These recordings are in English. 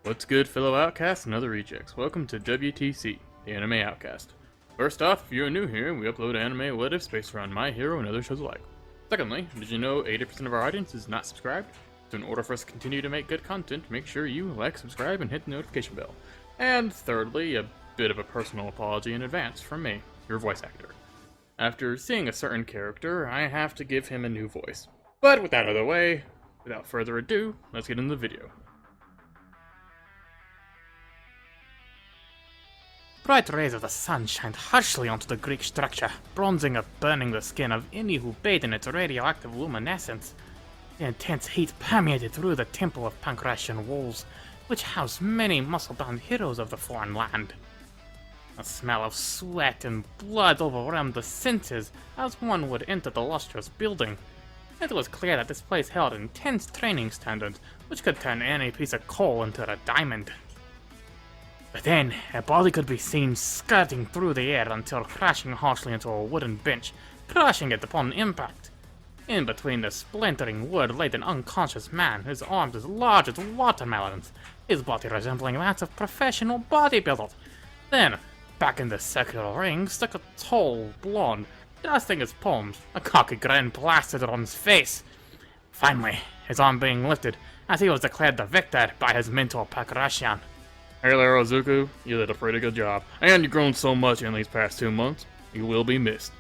What's good, fellow outcasts and other rejects? Welcome to WTC, the Anime Outcast. First off, if you're new here, we upload anime what-ifs based around My Hero and other shows alike. Secondly, did you know 80% of our audience is not subscribed? So in order for us to continue to make good content, make sure you like, subscribe, and hit the notification bell. And thirdly, a bit of a personal apology in advance from me, your voice actor. After seeing a certain character, I have to give him a new voice. But with that out of the way, without further ado, let's get into the video. Bright rays of the sun shined harshly onto the Greek structure, bronzing or burning the skin of any who bathed in its radioactive luminescence. The intense heat permeated through the temple of Pancratian walls, which housed many muscle-bound heroes of the foreign land. A smell of sweat and blood overwhelmed the senses as one would enter the lustrous building. It was clear that this place held intense training standards, which could turn any piece of coal into a diamond. But then, a body could be seen skirting through the air until crashing harshly into a wooden bench, crushing it upon impact. In between the splintering wood lay an unconscious man, his arms as large as watermelons, his body resembling that of professional bodybuilders. Then, back in the circular ring stuck a tall blonde, dusting his palms, a cocky grin plastered on his face. Finally, his arm being lifted, as he was declared the victor by his mentor Pancratian. Hey there, Ozuku. You did a pretty good job. And you've grown so much in these past 2 months. You will be missed,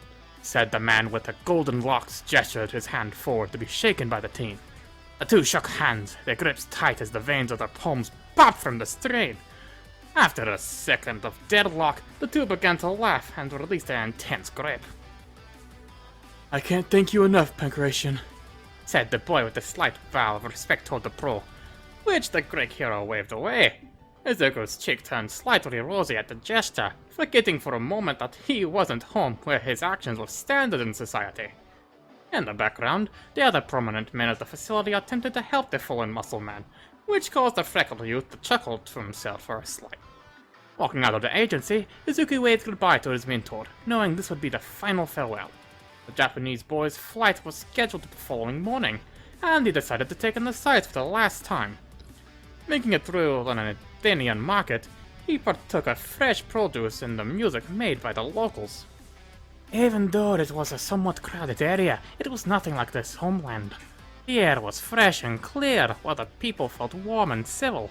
said the man with the golden locks, gestured his hand forward to be shaken by the teen. The two shook hands, their grips tight as the veins of their palms popped from the strain. After a second of deadlock, the two began to laugh and released their intense grip. I can't thank you enough, Pancratian, said the boy with a slight bow of respect toward the pro, which the Greek hero waved away. Izuku's cheek turned slightly rosy at the gesture, forgetting for a moment that he wasn't home where his actions were standard in society. In the background, the other prominent men at the facility attempted to help the fallen muscle man, which caused the freckled youth to chuckle to himself for a slight. Walking out of the agency, Izuku waved goodbye to his mentor, knowing this would be the final farewell. The Japanese boy's flight was scheduled the following morning, and he decided to take in the sights for the last time. Making it through on an Athenian market, he partook of fresh produce and the music made by the locals. Even though it was a somewhat crowded area, it was nothing like this homeland. The air was fresh and clear, while the people felt warm and civil.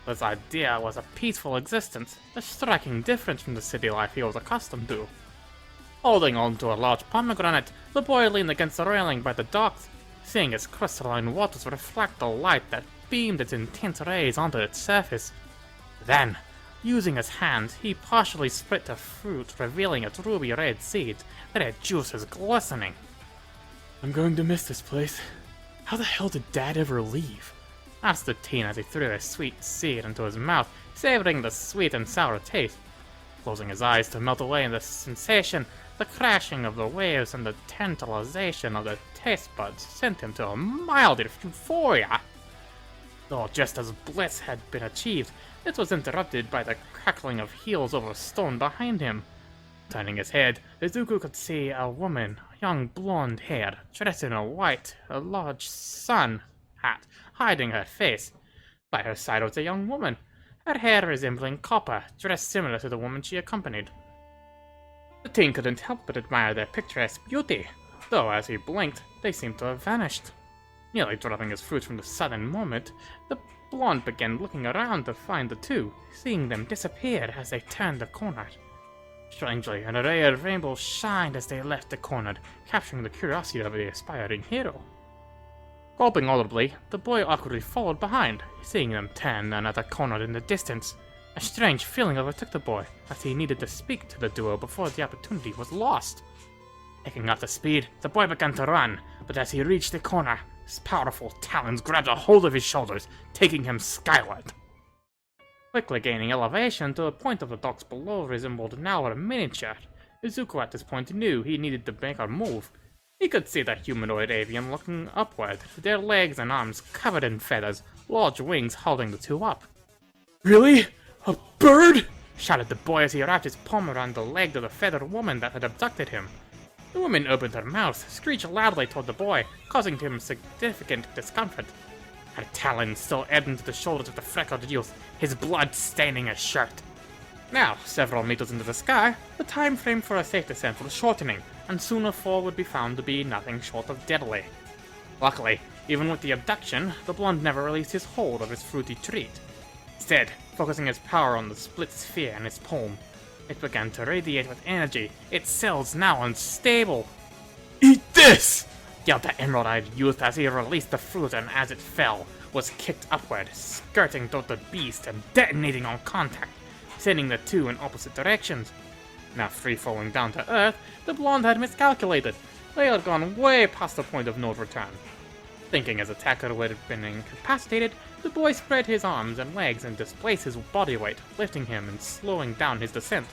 His idea was a peaceful existence, a striking difference from the city life he was accustomed to. Holding on to a large pomegranate, the boy leaned against the railing by the docks, seeing its crystalline waters reflect the light that beamed its intense rays onto its surface. Then, using his hands, he partially split the fruit, revealing its ruby-red seeds, their juices glistening. I'm going to miss this place. How the hell did Dad ever leave? Asked the teen as he threw a sweet seed into his mouth, savoring the sweet and sour taste. Closing his eyes to melt away in the sensation, the crashing of the waves and the tantalization of the taste buds sent him to a milder euphoria. Though just as bliss had been achieved, it was interrupted by the crackling of heels over stone behind him. Turning his head, Izuku could see a woman, young blonde hair, dressed in a large sun hat, hiding her face. By her side was a young woman, her hair resembling copper, dressed similar to the woman she accompanied. The teen couldn't help but admire their picturesque beauty, though as he blinked, they seemed to have vanished. Nearly dropping his fruit from the sudden moment, the blonde began looking around to find the two, seeing them disappear as they turned the corner. Strangely, an array of rainbows shined as they left the corner, capturing the curiosity of the aspiring hero. Gulping audibly, the boy awkwardly followed behind, seeing them turn another corner in the distance. A strange feeling overtook the boy, as he needed to speak to the duo before the opportunity was lost. Picking up the speed, the boy began to run, but as he reached the corner, his powerful talons grabbed a hold of his shoulders, taking him skyward. Quickly gaining elevation to a point of the docks below resembled now a miniature, Izuku at this point knew he needed to make a move. He could see the humanoid avian looking upward, their legs and arms covered in feathers, large wings holding the two up. Really? A bird? Shouted the boy as he wrapped his palm around the leg of the feathered woman that had abducted him. The woman opened her mouth, screeched loudly toward the boy, causing him significant discomfort. her talons still ebbed into the shoulders of the freckled youth, his blood staining his shirt. Now, several meters into the sky, the time frame for a safe descent was shortening, and soon a fall would be found to be nothing short of deadly. Luckily, even with the abduction, the blonde never released his hold of his fruity treat. Instead, focusing his power on the split sphere in his palm, it began to radiate with energy, its cells now unstable. Eat this! Yelled the emerald-eyed youth as he released the fruit, and as it fell, was kicked upward, skirting toward the beast and detonating on contact, sending the two in opposite directions. Now free-falling down to earth, the blonde had miscalculated. They had gone way past the point of no return. Thinking his attacker would have been incapacitated, the boy spread his arms and legs and displaced his body weight, lifting him and slowing down his descent.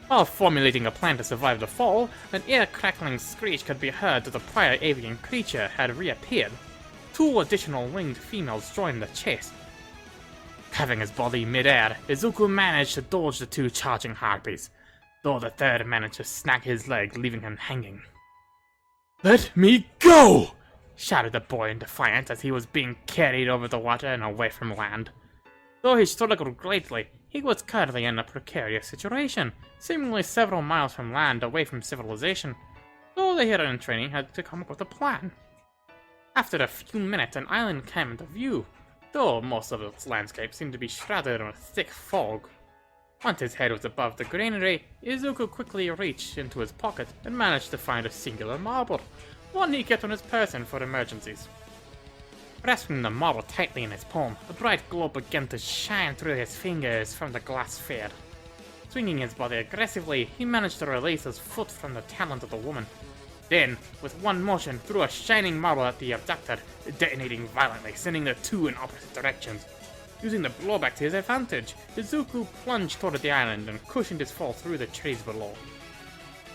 While formulating a plan to survive the fall, an ear-crackling screech could be heard that the prior avian creature had reappeared. Two additional winged females joined the chase. Having his body mid-air, Izuku managed to dodge the two charging harpies, though the third managed to snag his leg, leaving him hanging. Let me go! Shouted the boy in defiance as he was being carried over the water and away from land. Though he struggled greatly, he was currently in a precarious situation, seemingly several miles from land away from civilization, though the hero in training had to come up with a plan. After a few minutes, an island came into view, though most of its landscape seemed to be shrouded in a thick fog. Once his head was above the granary, Izuku quickly reached into his pocket and managed to find a singular marble, one he kept on his person for emergencies. Grasping the marble tightly in his palm, a bright glow began to shine through his fingers from the glass sphere. Swinging his body aggressively, he managed to release his foot from the talons of the woman. Then, with one motion, threw a shining marble at the abductor, detonating violently, sending the two in opposite directions. Using the blowback to his advantage, Izuku plunged toward the island and cushioned his fall through the trees below.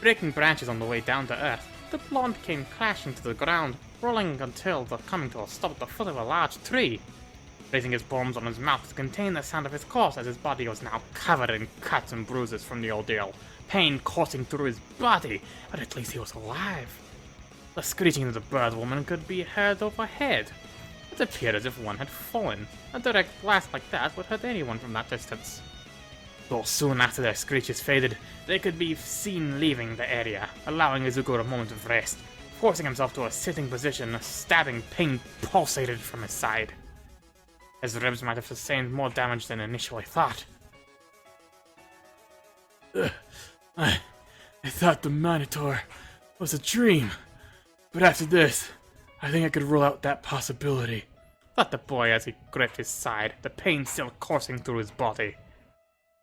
Breaking branches on the way down to earth, the blonde came crashing to the ground, rolling until coming to a stop at the foot of a large tree. Raising his palms on his mouth to contain the sound of his course, as his body was now covered in cuts and bruises from the ordeal, pain coursing through his body, but at least he was alive. The screeching of the bird woman could be heard overhead. It appeared as if one had fallen. A direct blast like that would hurt anyone from that distance. Though soon after their screeches faded, they could be seen leaving the area, allowing Izuku a moment of rest. Forcing himself to a sitting position, a stabbing pain pulsated from his side. His ribs might have sustained more damage than initially thought. I thought the Minotaur was a dream, but after this, I think I could rule out that possibility, thought the boy as he gripped his side, the pain still coursing through his body.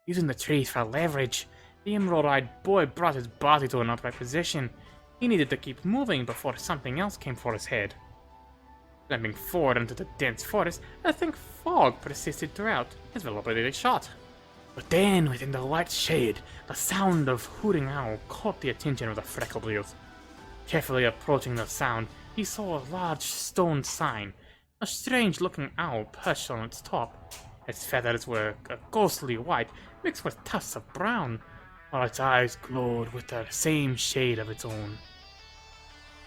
Using the trees for leverage, the emerald-eyed boy brought his body to an upright position. He needed to keep moving before something else came for his head. Climbing forward into the dense forest, a thick fog persisted throughout, enveloping a shot. But then, within the light shade, the sound of hooting owl caught the attention of the freckled youth. Carefully approaching the sound, he saw a large stone sign, a strange-looking owl perched on its top. Its feathers were a ghostly white, mixed with tufts of brown, while its eyes glowed with the same shade of its own.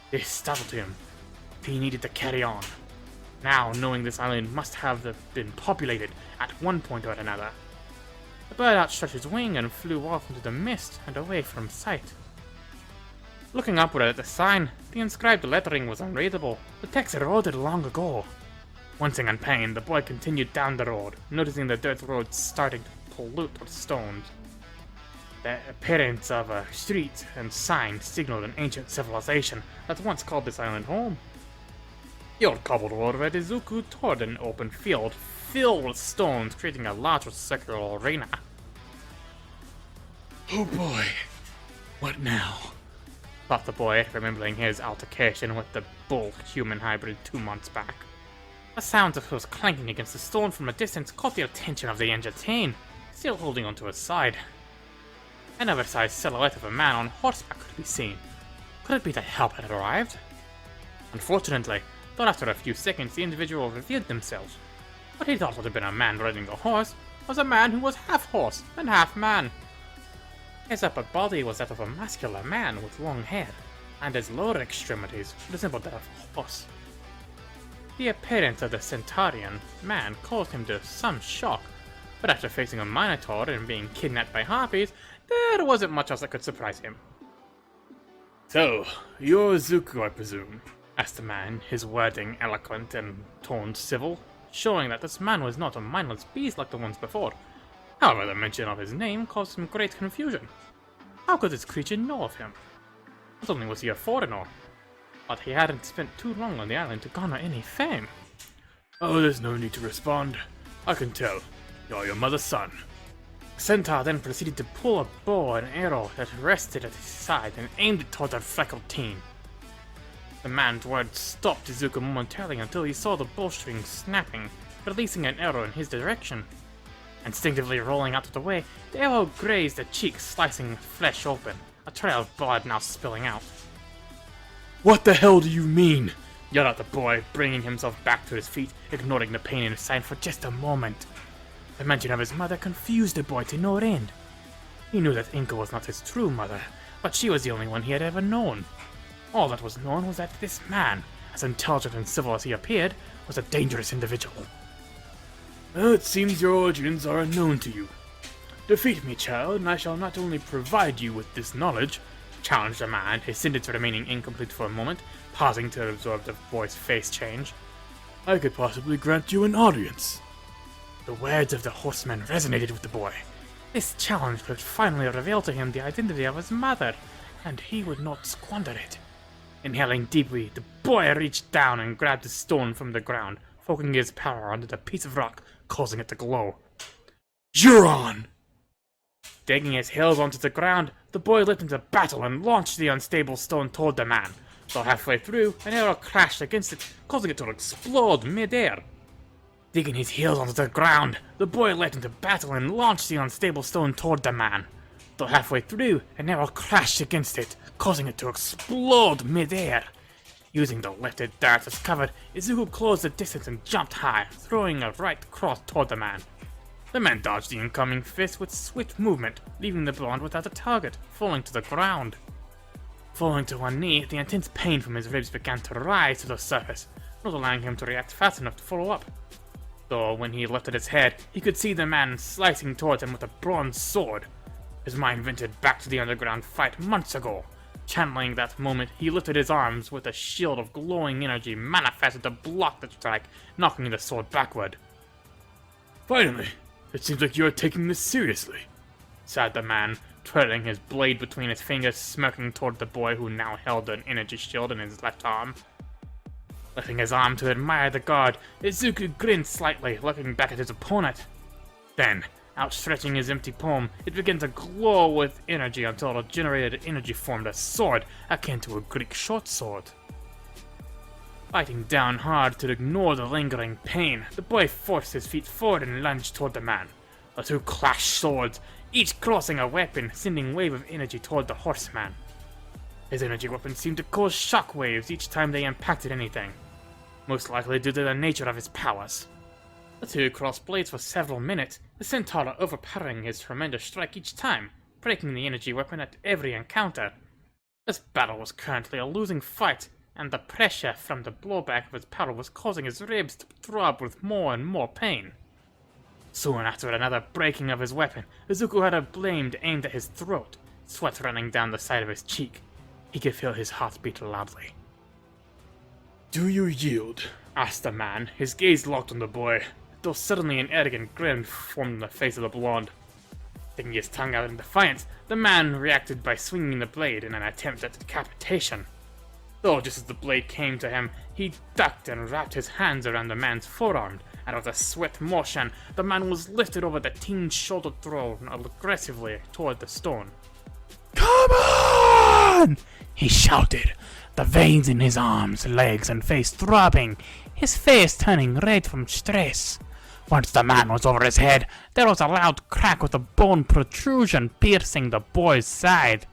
This startled him. He needed to carry on. Now, knowing this island must have been populated at one point or another. The bird outstretched its wing and flew off into the mist and away from sight. Looking upward at the sign, the inscribed lettering was unreadable. The text eroded long ago. Wincing in pain, the boy continued down the road, noticing the dirt road starting to pollute with stones. The appearance of a street and sign signaled an ancient civilization that once called this island home. The old cobbled road led Izuku toward an open field filled with stones, creating a large circular arena. Oh boy, what now? Thought the boy, remembering his altercation with the bull-human hybrid 2 months back. The sound of hooves clanking against the stone from a distance caught the attention of the entertain, still holding onto his side. An oversized silhouette of a man on horseback could be seen. Could it be that help had arrived? Unfortunately, thought after a few seconds the individual revealed themselves. What he thought would have been a man riding a horse was a man who was half horse and half man. His upper body was that of a muscular man with long hair, and his lower extremities resembled that of a horse. The appearance of the Centaurian man caused him to some shock, but after facing a Minotaur and being kidnapped by Harpies, there wasn't much else that could surprise him. So, you're Zuko, I presume? Asked the man, his wording eloquent and tone civil, showing that this man was not a mindless beast like the ones before. However, the mention of his name caused him great confusion. How could this creature know of him? Not only was he a foreigner, but he hadn't spent too long on the island to garner any fame. Oh, there's no need to respond. I can tell. You're your mother's son. Centaur then proceeded to pull a bow and arrow that rested at his side and aimed it toward the freckled teen. The man's words stopped Izuku momentarily until he saw the bowstring snapping, releasing an arrow in his direction. Instinctively rolling out of the way, the arrow grazed a cheek, slicing flesh open, a trail of blood now spilling out. What the hell do you mean? Yelled out the boy, bringing himself back to his feet, ignoring the pain in his side for just a moment. The mention of his mother confused the boy to no end. He knew that Inka was not his true mother, but she was the only one he had ever known. All that was known was that this man, as intelligent and civil as he appeared, was a dangerous individual. It seems your origins are unknown to you. Defeat me, child, and I shall not only provide you with this knowledge, challenged the man, his sentence remaining incomplete for a moment, pausing to absorb the boy's face change. I could possibly grant you an audience. The words of the horseman resonated with the boy. This challenge could finally reveal to him the identity of his mother, and he would not squander it. Inhaling deeply, the boy reached down and grabbed a stone from the ground, focusing his power onto the piece of rock, causing it to glow. You're on! Digging his heels onto the ground, the boy leaped into battle and launched the unstable stone toward the man. Though halfway through, an arrow crashed against it, causing it to explode mid-air. Digging his heels onto the ground, the boy leapt into battle and launched the unstable stone toward the man. Though halfway through, an arrow crashed against it, causing it to explode mid-air. Using the lifted dart as cover, Izuku closed the distance and jumped high, throwing a right cross toward the man. The man dodged the incoming fist with swift movement, leaving the blonde without a target, falling to the ground. Falling to one knee, the intense pain from his ribs began to rise to the surface, not allowing him to react fast enough to follow up. Though when he lifted his head, he could see the man slicing towards him with a bronze sword. His mind ventured back to the underground fight months ago. Channeling that moment, he lifted his arms with a shield of glowing energy manifested to block the strike, knocking the sword backward. Finally, it seems like you're taking this seriously, sighed the man, twirling his blade between his fingers, smirking toward the boy who now held an energy shield in his left arm. Lifting his arm to admire the god, Izuku grinned slightly, looking back at his opponent. Then, outstretching his empty palm, it began to glow with energy until a generated energy formed a sword akin to a Greek short sword. Fighting down hard to ignore the lingering pain, the boy forced his feet forward and lunged toward the man. The two clashed swords, each crossing a weapon, sending a wave of energy toward the horseman. His energy weapons seemed to cause shockwaves each time they impacted anything, most likely due to the nature of his powers. The two crossed blades for several minutes, the Centaur overpowering his tremendous strike each time, breaking the energy weapon at every encounter. This battle was currently a losing fight, and the pressure from the blowback of his power was causing his ribs to throb with more and more pain. Soon after another breaking of his weapon, Izuku had a blade aimed at his throat, sweat running down the side of his cheek. He could feel his heart beat loudly. Do you yield? Asked the man, his gaze locked on the boy, though suddenly an arrogant grin formed on the face of the blonde. Sticking his tongue out in defiance, the man reacted by swinging the blade in an attempt at decapitation. Though just as the blade came to him, he ducked and wrapped his hands around the man's forearm, and with a swift motion, the man was lifted over the teen's shoulder thrown aggressively toward the stone. Come on! He shouted, the veins in his arms, legs, and face throbbing, his face turning red from stress. Once the man was over his head, there was a loud crack with a bone protrusion piercing the boy's side.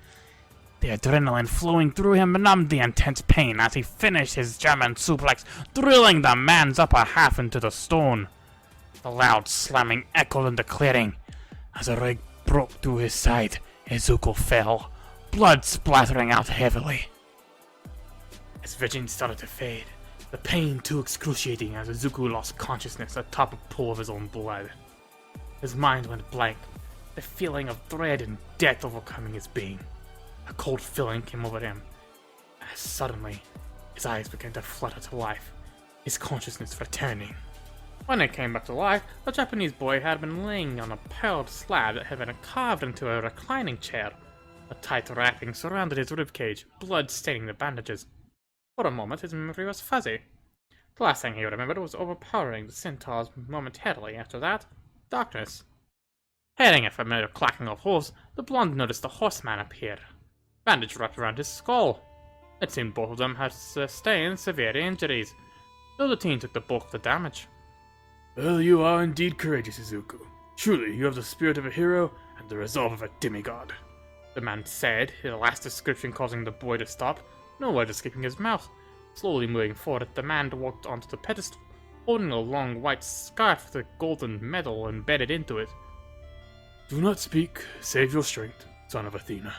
The adrenaline flowing through him numbed the intense pain as he finished his German suplex, drilling the man's upper half into the stone. The loud slamming echoed in the clearing. As a rig broke through his side, Izuku fell, blood splattering out heavily. His vision started to fade, The pain too excruciating as Izuku lost consciousness atop a pool of his own blood. His mind went blank, the feeling of dread and death overcoming his being. A cold feeling came over him, and suddenly, his eyes began to flutter to life, his consciousness returning. When it came back to life, the Japanese boy had been laying on a piled slab that had been carved into a reclining chair. A tight wrapping surrounded his ribcage, blood staining the bandages. For a moment, his memory was fuzzy. The last thing he remembered was overpowering the centaurs momentarily. After that, darkness. Hearing a familiar clacking of hooves, the blonde noticed a horseman appear. Bandage wrapped around his skull. It seemed both of them had sustained severe injuries, though the teen took the bulk of the damage. Well, you are indeed courageous, Izuku. Truly, you have the spirit of a hero and the resolve of a demigod. The man said, his last description causing the boy to stop, no word escaping his mouth. Slowly moving forward, the man walked onto the pedestal, holding a long white scarf with a golden medal embedded into it. Do not speak, save your strength, son of Athena.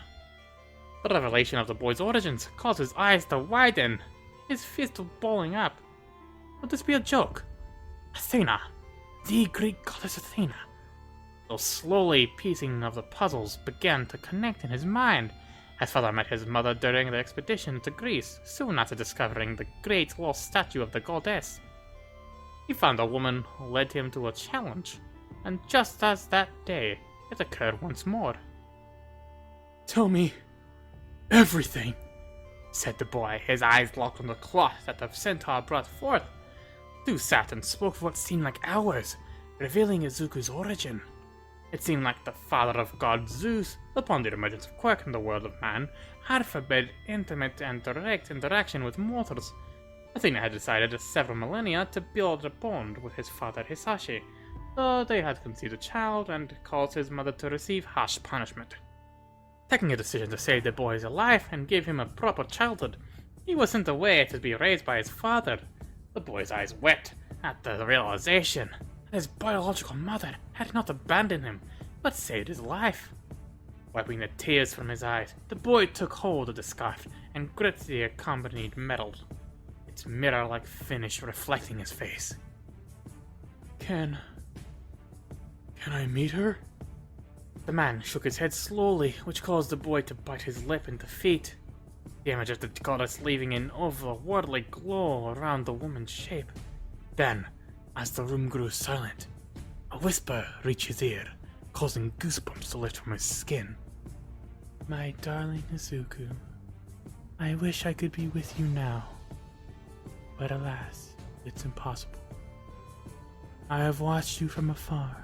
The revelation of the boy's origins caused his eyes to widen, his fist balling up. Would this be a joke? Athena, the Greek goddess Athena. Those slowly piecing of the puzzles began to connect in his mind. His father met his mother during the expedition to Greece, soon after discovering the great lost statue of the goddess. He found a woman who led him to a challenge, and just as that day, it occurred once more. Tell me everything, said the boy, his eyes locked on the cloth that the centaur brought forth. Two sat and spoke for what seemed like hours, revealing Izuku's origin. It seemed like the father of god Zeus, upon the emergence of quirk in the world of man, had forbid intimate and direct interaction with mortals. Athena had decided several millennia to build a bond with his father Hisashi, though they had conceived a child and caused his mother to receive harsh punishment. Taking a decision to save the boy's life and give him a proper childhood, he was sent away to be raised by his father. The boy's eyes wept at the realization that his biological mother had not abandoned him, but saved his life. Wiping the tears from his eyes, the boy took hold of the scarf and gripped the accompanied medal, its mirror-like finish reflecting his face. Can I meet her? The man shook his head slowly, which caused the boy to bite his lip in defeat. The image of the goddess leaving an otherworldly glow around the woman's shape. Then, as the room grew silent, a whisper reached his ear, causing goosebumps to lift from his skin. My darling Izuku, I wish I could be with you now, but alas, it's impossible. I have watched you from afar,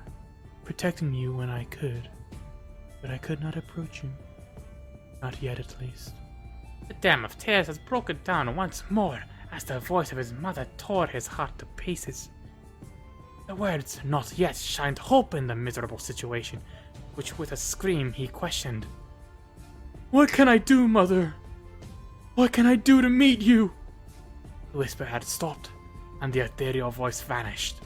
protecting you when I could, but I could not approach you. Not yet, at least. The dam of tears has broken down once more as the voice of his mother tore his heart to pieces. The words not yet shined hope in the miserable situation, which with a scream he questioned. What can I do, mother? What can I do to meet you? The whisper had stopped, and the ethereal voice vanished.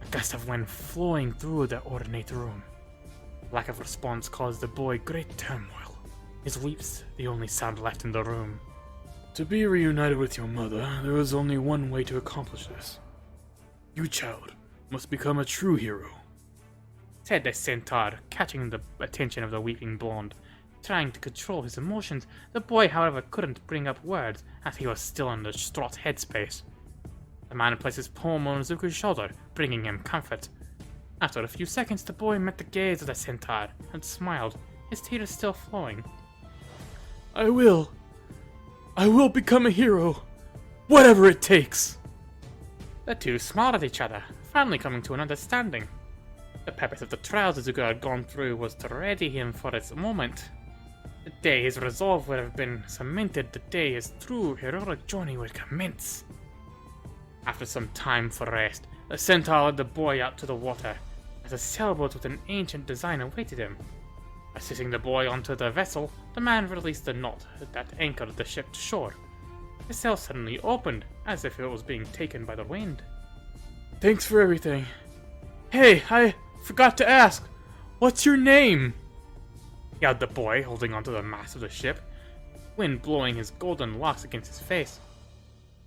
A gust of wind flowing through the ornate room. Lack of response caused the boy great turmoil. His weeps the only sound left in the room. To be reunited with your mother, there is only one way to accomplish this. You, child, must become a true hero, said the centaur, catching the attention of the weeping blonde. Trying to control his emotions, the boy, however, couldn't bring up words as he was still in the distraught headspace. The man placed his palm on Izuku's shoulder, bringing him comfort. After a few seconds, the boy met the gaze of the centaur and smiled, his tears still flowing. I will become a hero, whatever it takes. The two smiled at each other, finally coming to an understanding. The purpose of the trials Izuku had gone through was to ready him for its moment. The day his resolve would have been cemented, the day his true heroic journey would commence. After some time for rest, the centaur led the boy out to the water, as a sailboat with an ancient design awaited him. Assisting the boy onto the vessel, the man released the knot that anchored the ship to shore. The sail suddenly opened, as if it was being taken by the wind. Thanks for everything. Hey, I forgot to ask, what's your name? Yelled the boy, holding onto the mast of the ship, wind blowing his golden locks against his face.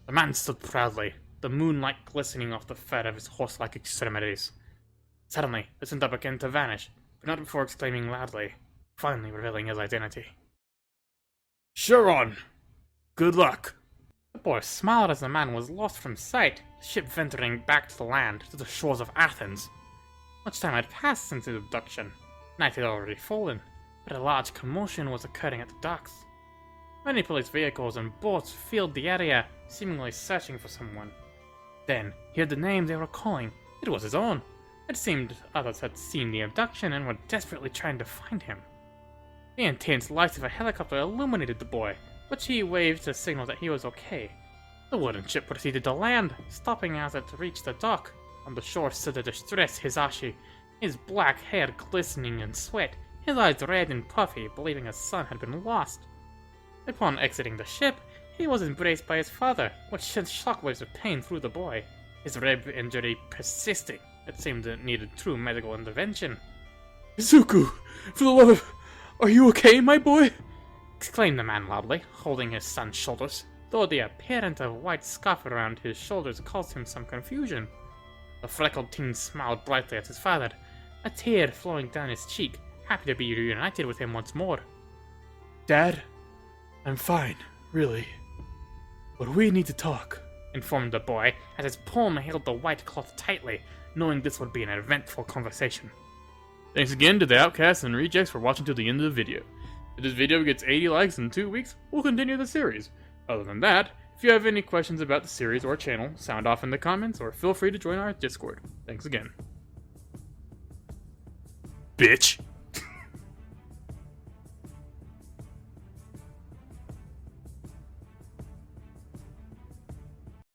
The man stood proudly, the moonlight glistening off the fat of his horse-like extremities. Suddenly, the Centaur began to vanish, but not before exclaiming loudly, finally revealing his identity. Charon! Good luck! The boy smiled as the man was lost from sight, the ship venturing back to the land, to the shores of Athens. Much time had passed since his abduction. Night had already fallen, but a large commotion was occurring at the docks. Many police vehicles and boats filled the area, seemingly searching for someone. Then, he heard the name they were calling. It was his own. It seemed others had seen the abduction and were desperately trying to find him. The intense lights of a helicopter illuminated the boy, which he waved to signal that he was okay. The wooden ship proceeded to land, stopping as it reached the dock. On the shore stood the distressed Hisashi, his black hair glistening in sweat, his eyes red and puffy, believing his son had been lost. Upon exiting the ship, he was embraced by his father, which sent shockwaves of pain through the boy, his rib injury persisting. It seemed it needed true medical intervention. Izuku! For the love of... Are you okay, my boy? Exclaimed the man loudly, holding his son's shoulders, though the appearance of white scarf around his shoulders caused him some confusion. The freckled teen smiled brightly at his father, a tear flowing down his cheek, happy to be reunited with him once more. Dad, I'm fine, really. But we need to talk, informed the boy, as his palm held the white cloth tightly, knowing this would be an eventful conversation. Thanks again to the Outcasts and Rejects for watching to the end of the video. If this video gets 80 likes in 2 weeks, we'll continue the series. Other than that, if you have any questions about the series or channel, sound off in the comments or feel free to join our Discord. Thanks again. Bitch!